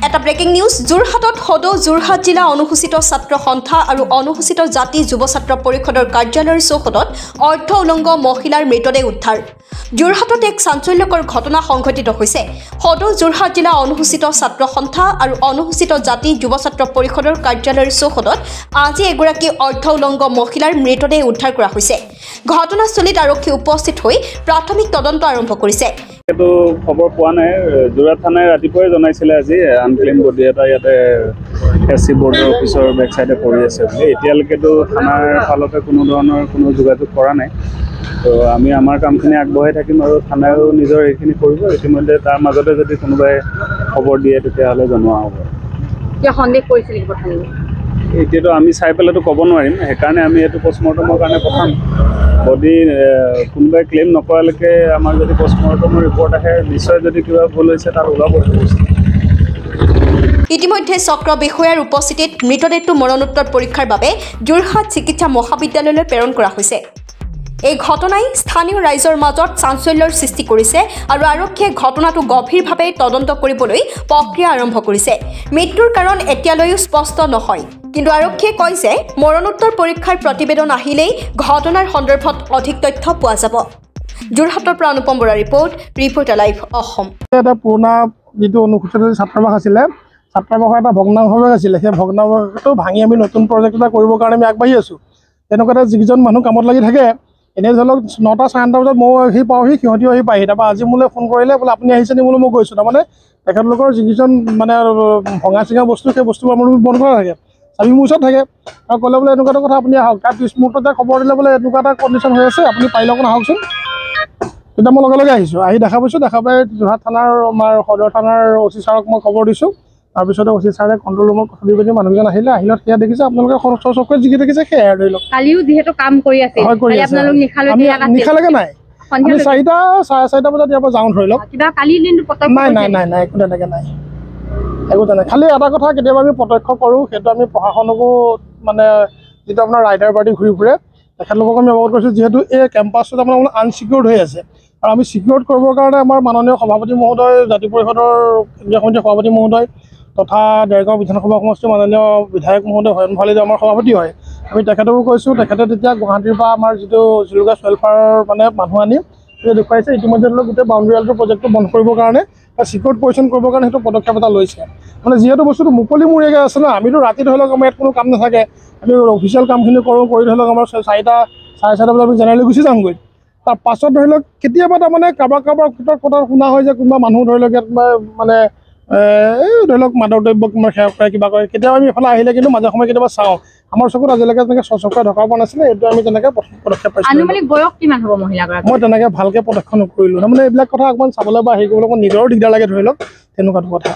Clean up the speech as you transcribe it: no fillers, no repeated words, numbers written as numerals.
এটা breaking news যোৰহাটত সদৌ যোৰহাট জিলা অনুসূচিত ছাত্ৰ সন্থা আৰু অনুসূচিত জাতি যুৱ ছাত্ৰ পৰিষদৰ কাৰ্যালয়ৰ চৌহদত অৰ্থ উলংগ মহিলাৰ মৃতদেহ উদ্ধাৰ যোৰহাটত এক চাঞ্চল্যকৰ ঘটনা সংঘটিত হৈছে সদৌ যোৰহাট জিলা অনুসূচিত ছাত্ৰ সন্থা আৰু অনুসূচিত জাতি যুৱ ছাত্ৰ পৰিষদৰ কাৰ্যালয়ৰ চৌহদত আজি এগৰাকী অৰ্থ উলংগ মহিলাৰ মৃতদেহ উদ্ধাৰ কৰা হৈছে ঘটনাস্থলীত আৰক্ষী উপস্থিত হৈ প্ৰাথমিক তদন্ত আৰম্ভ কৰিছে তো খবৰ পোৱা নাই যোৰহাট থানাই ৰাতিপুৱাই জনাইছিলে আজি আনক্লেইম বডি এটা ইয়াতে এছচি বৰ্ডৰ অফিচৰ বেক সাইডে পৰি আছে বুলি এতিয়ালৈকেতো থানাৰ ফালতে কোনো ধৰণৰ কোনো যোগাযোগ কৰা নাই তো আমি আমাৰ কামখিনি আগবঢ়াই থাকিম আৰু থানায়ো নিজৰ এইখিনি কৰিব ইতিমধ্যে তাৰ মাজতে যদি কোনোবাই খবৰ দিয়ে তেতিয়াহ'লে জনোৱা হ'ব সন্দেহ কৰিছিল কথাটো এতিয়াতো আমি চাই পেলাইতো ক'ব নোৱাৰিম সেইকাৰণে আমি এইটো পষ্টমৰ্টমৰ কাৰণে পঠাম বডি কোনোবাই ক্লেইম নকৰালৈকে আমাৰ যদি পষ্টমৰ্টমৰ ৰিপৰ্ট আহে নিশ্চয় যদি কিবা ভুল হৈছে তাত ওলাব ইতিমধ্যে চক্ৰ বিষয়াৰ উপস্থিতিত মৃতদেহটো মৰণোত্তৰ পৰীক্ষাৰ বাবে যোৰহাট চিকিৎসা মহাবিদ্যালয়লৈ প্ৰেৰণ কৰা হৈছে এই ঘটনাই স্থানীয় ৰাইজৰ মাজত চাঞ্চল্যৰ সৃষ্টি কৰিছে আৰু আৰক্ষীয়ে ঘটনাটো গভীৰভাৱে তদন্ত কৰিবলৈ প্ৰক্ৰিয়া আৰম্ভ কৰিছে মৃত্যুৰ কাৰণ এতিয়ালৈও স্পষ্ট নহয় কিন্তু আৰক্ষীয়ে কয় যে মৰণোত্তৰ পৰীক্ষাৰ প্ৰতিবেদন আহিলেই ঘটনাৰ সন্দৰ্ভত অধিক তথ্য পোৱা যাব যোৰহাটৰ পৰা অনুপম বৰা ৰিপৰ্টাৰ লাইভ অসম এটা পুৰণা যিটো অনুসূচিত ছাত্ৰাবাস আছিলে ছাত্ৰাবাসৰ এটা ভগ্নাংশ আছিলে সেই ভগ্নাংশটো ভাঙি আমি নতুন প্ৰজেক্ট এটা কৰিবৰ কাৰণে আমি আগবাঢ়ি আছোঁ তেনেকুৱাতে যিকেইজন মানুহ কামত লাগি থাকে এনেই ধৰি লওক 9টা 9:30 বজাত ময়ো আহি পাওঁহি সিহঁতিও আহি পায়হি তাৰপৰা আজি মোলৈ ফোন কৰিলে বোলে আপুনি আহিছে নি বোলো মই গৈছোঁ তাৰমানে তেখেতলোকৰ যিকেইজন মানে ভঙা চিঙা বস্তু সেই বস্তুবোৰ আমাৰ বন্ধ কৰা থাকে চাবি মোৰ ওচৰত থাকে আৰু ক'লে বোলে এনেকুৱা এটা কথা আপুনি আহক তাৰ পিছ মুহূৰ্ততে খবৰ দিলে বোলে এনেকুৱা এটা কণ্ডিশ্যন হৈ আছে আপুনি পাৰিলে অকণ আহকচোন তেতিয়া মই লগে লগে আহিছোঁ আহি দেখা পাইছোঁ দেখা পাই যোৰহাট থানাৰ আমাৰ সদৰ থানাৰ অচি ছাৰক মই খবৰ দিছোঁ তাৰপিছতে অচি ছাৰে কণ্ট্ৰল ৰুমত কথা দি পিনি মানুহজন আহিলে আহিলত সেয়া দেখিছে আপোনালোকে চকুৰে যিকি দেখিছে সেয়াই ধৰি লওক কালিও যিহেতু কাম কৰি আছে আপোনালোক নিশালৈকে নাই আমি 4টা 4:30 বজাত ইয়াৰ পৰা যাওঁ ধৰি লওক কিবা কালি দিনটো প্ৰত্যক্ষ নাই একো তেনেকৈ নাই একো তেনেকৈ খালি এটা কথা কেতিয়াবা আমি প্ৰত্যক্ষ কৰোঁ সেইটো আমি প্ৰশাসনকো মানে যিটো আপোনাৰ ৰাইডাৰ পাৰ্টি ঘূৰি ফুৰে তেখেতলোকক আমি অৱগত কৰিছোঁ যিহেতু এই কেম্পাছটোত আপোনাৰ আনচিকিউৰ্ড হৈ আছে আৰু আমি চিকিউৰ কৰিবৰ কাৰণে আমাৰ মাননীয় সভাপতি মহোদয় জাতি পৰিষদৰ কেন্দ্ৰীয় সমিতিৰ সভাপতি মহোদয় তথা দেৰগাঁও বিধানসভা সমষ্টিৰ মাননীয় বিধায়ক মহোদয় হয়ন ভালে আমাৰ সভাপতি হয় আমি তেখেতকো কৈছোঁ তেখেতে তেতিয়া গুৱাহাটীৰ পৰা আমাৰ যিটো জুলুগাছ ৱেলফেয়াৰৰ মানে মানুহ আনি দেখুৱাইছে ইতিমধ্যে গোটেই বাউণ্ডেৰী ৱালটোৰ প্ৰজেক্টটো বন্ধ কৰিবৰ কাৰণে বা চিকিউৰ পজিশ্যন কৰিবৰ কাৰণে সেইটো পদক্ষেপ এটা লৈছে মানে যিহেতু বস্তুটো মুকলিমূৰীয়াকৈ আছে ন আমিতো ৰাতি ধৰি লওক আমাৰ ইয়াত কোনো কাম নাথাকে আমি অফিচিয়েল কামখিনি কৰোঁ কৰি ধৰি লওক আমাৰ 4টা 4:30 বজাত আমি জেনেৰেলি গুচি যামগৈ তাৰ পাছত ধৰি লওক কেতিয়াবা তাৰমানে কাৰোবাৰ কথা শুনা হয় যে কোনোবা মানুহ ধৰি লওক ইয়াত মানে এই ধৰি লওক মাদক দ্ৰব্য সেৱা কৰে কিবা কৰে কেতিয়াবা আমি এইফালে আহিলে কিন্তু মাজে সময়ে কেতিয়াবা চাওঁ আমাৰ চকুত আজিলৈকে তেনেকৈ চকুৰে ঢকা পোৱা নাছিলে এইটো আমি তেনেকৈ পদক্ষেপ পাইছোঁ বয়স কিমান হ'ব মহিলাগৰাকী মই তেনেকৈ ভালকৈ পদক্ষেপ নকৰিলোঁ তাৰমানে এইবিলাক কথা অকণমান চাবলৈ বা হেৰি কৰিবলৈ অকণ নিজৰো দিগদাৰ লাগে ধৰি লওক তেনেকুৱাটো কথা